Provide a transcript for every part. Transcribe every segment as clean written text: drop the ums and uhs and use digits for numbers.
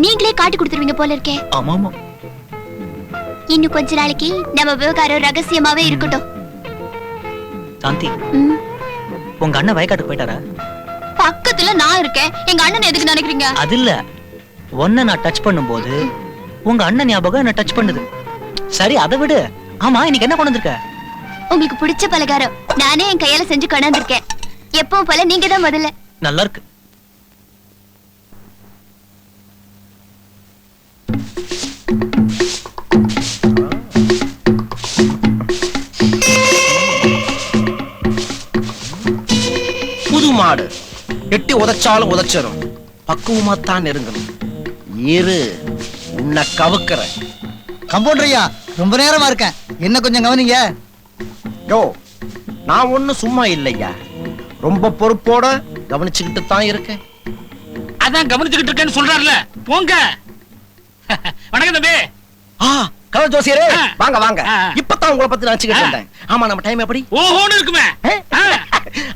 நீங்களே காட்டி கொடுத்துருவீங்க போல இருக்கே. ஆமாமா. இன்னும் கொஞ்ச நாளைக்கு நம்ம விவகாரம் ரகசியமாவே இருக்கட்டும். சாந்தி, உங்க அண்ணன் வயக்காட்டுக்கு போயிட்டாரா? பக்கத்துல நான் இருக்கேன், எங்க அண்ணன் எதுக்கு நினைக்கிறீங்க? அது இல்ல, ஒன்ன நான் டச் பண்ணும்போது உங்க அண்ணன் ஞாபகம் என்ன டச் பண்ணுது. சரி, அதை விடு. ஆமா, இன்னைக்கு என்ன கொண்டு வந்திருக்க? உங்களுக்கு பிடிச்ச பலகாரம் நானே என் கையால செஞ்சு கொண்டு வந்திருக்கேன். எப்பவும் போல நீங்க தான் முதல்ல. நல்லா இருக்கு. புது மாடு எட்டி உதைச்சாலும் உதைச்சிரும். பக்குவமா தான் நெருங்கணும். ஏறு, உன்னை கவுக்கிற. கம்பவுண்டரையா, ரொம்ப நேரமா இருக்கேன், என்ன கொஞ்சம் கவனிங்க. யோ, நான் ஒண்ணும் சும்மா இல்லையா, ரொம்ப பொறுப்போட கவனிச்சுக்கிட்டு தான் இருக்கேன். அதான் கவனிச்சுக்கிட்டு இருக்கேன்னு சொல்றாருல, போங்க. வணக்கம் தம்பி. கலர் ஜோசியரே, வாங்க வாங்க. இப்பதான் உங்களை பத்தி நினைச்சுக்கிட்டு இருந்தேன். ஆமா, நம்ம டைம் எப்படி? ஓஹோன்னு இருக்குமே.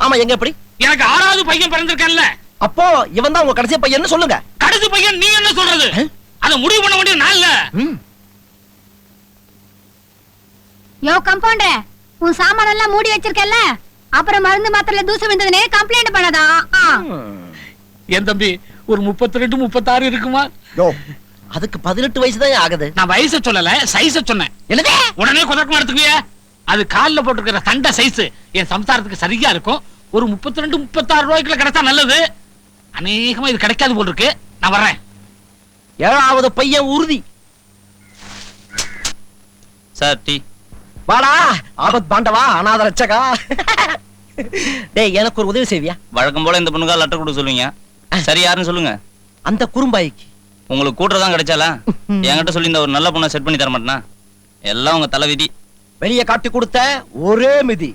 ஆமா, எங்க எப்படி? எனக்கு 6வது பையன் பிறந்திருக்கான்ல. அப்போ இவன் தான் உங்க கடைசி பையன் சொல்லுங்க. கடைசி பையன் நீ என்ன சொல்றது? அத முடிவு பண்ண வேண்டிய நாள்ல. யோ கம்பவுண்டர், உன் சாமான எல்லாம் மூடி வச்சிருக்கல, அப்புறம் மருந்து மாத்திரையில தூசு விழுந்ததுனே கம்ப்ளைண்ட் பண்ணதா? என் தம்பி ஒரு 32 36 இருக்குமா? யோ, அதுக்கு 18 வயசு தான் ஆகுது. நான் வயசை சொல்லல, சைஸ சொன்னேன். என்னது? உடனே குதர்க்கமா எடுத்துக்குவியா? அது கால்ல போட்டுக்கிற சண்டை சைஸ் என் சம்சாரத்துக்கு சரியா இருக்கும். ஒரு 32 36 ரூபாய்க்குள்ள கிடைச்சா நல்லது. அநேகமா இது கிடைக்காது போல் இருக்கு. நான் வர்றேன். 7வது பையன் உறுதி. Sir, tea. வாடா, ஆபத் பாண்டவா, அநாத ரட்சகா. டேய், எனக்கு ஒரு உதவி செய்வியா? வழக்கம் போல இந்த பொண்ணுக்கா லெட்டர் கொடுக்க சொல்லுவீங்க. சரி, யாருன்னு சொல்லுங்க. அந்த குறும்பாய்க்கு உங்களுக்கு கூட்டுறதான் கிடைச்சாலா? என்கிட்ட சொல்லி இந்த ஒரு நல்ல பொண்ணை செட் பண்ணி தர மாட்டேனா? எல்லாம் உங்க தலைவிதி. வெளியே காட்டி கொடுத்த ஒரே மிதி.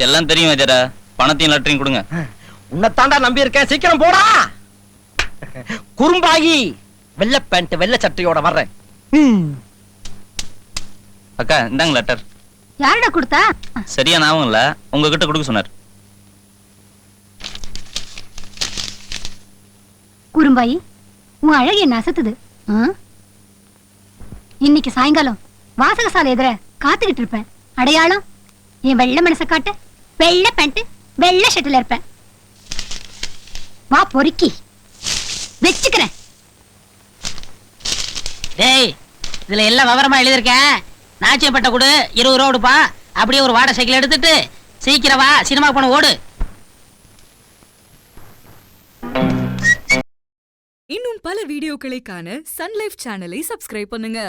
எல்லாம் தெரியும் வைத்தியரா. பணத்தையும் லெட்டரையும் கொடுங்க. உன்னைத்தாண்டா நம்பி இருக்கேன், சீக்கிரம் போடா. குறும்பாயி, வெள்ளை பேண்ட் வெள்ளை சட்டையோட வர்றேன். அக்கா, இந்தாங்க லெட்டர். யாரடா கொடுத்தா? சரியா ஞாபகம் இல்ல, உங்ககிட்ட கொடுக்க சொன்னார். குறும்பாயி, உன் அழகு என்ன அசத்துது. இன்னைக்கு சாயங்காலம் வாசகசாலை எதிர காத்துக்கிட்டு இருப்பேன். அடையாளம் என் வெள்ளை மனசை காட்ட, வெள்ளை பேண்ட் வெள்ளை ஷர்ட்ல இருப்பேன். வா பொறுக்கி வெச்சுக்கிறேன். டேய், இதுல எல்லாம் விவரமா எழுதிருக்கேன். நாச்சியப்பட்ட கொடு, 20 ரூபா கொடுப்பா. அப்படியே ஒரு வாடகை சைக்கிள் எடுத்துட்டு சீக்கிரம் வா, சினிமா போன ஓடு. இன்னும் பல வீடியோக்களை காண சன் லைஃப் சேனலை சப்ஸ்கிரைப் பண்ணுங்க.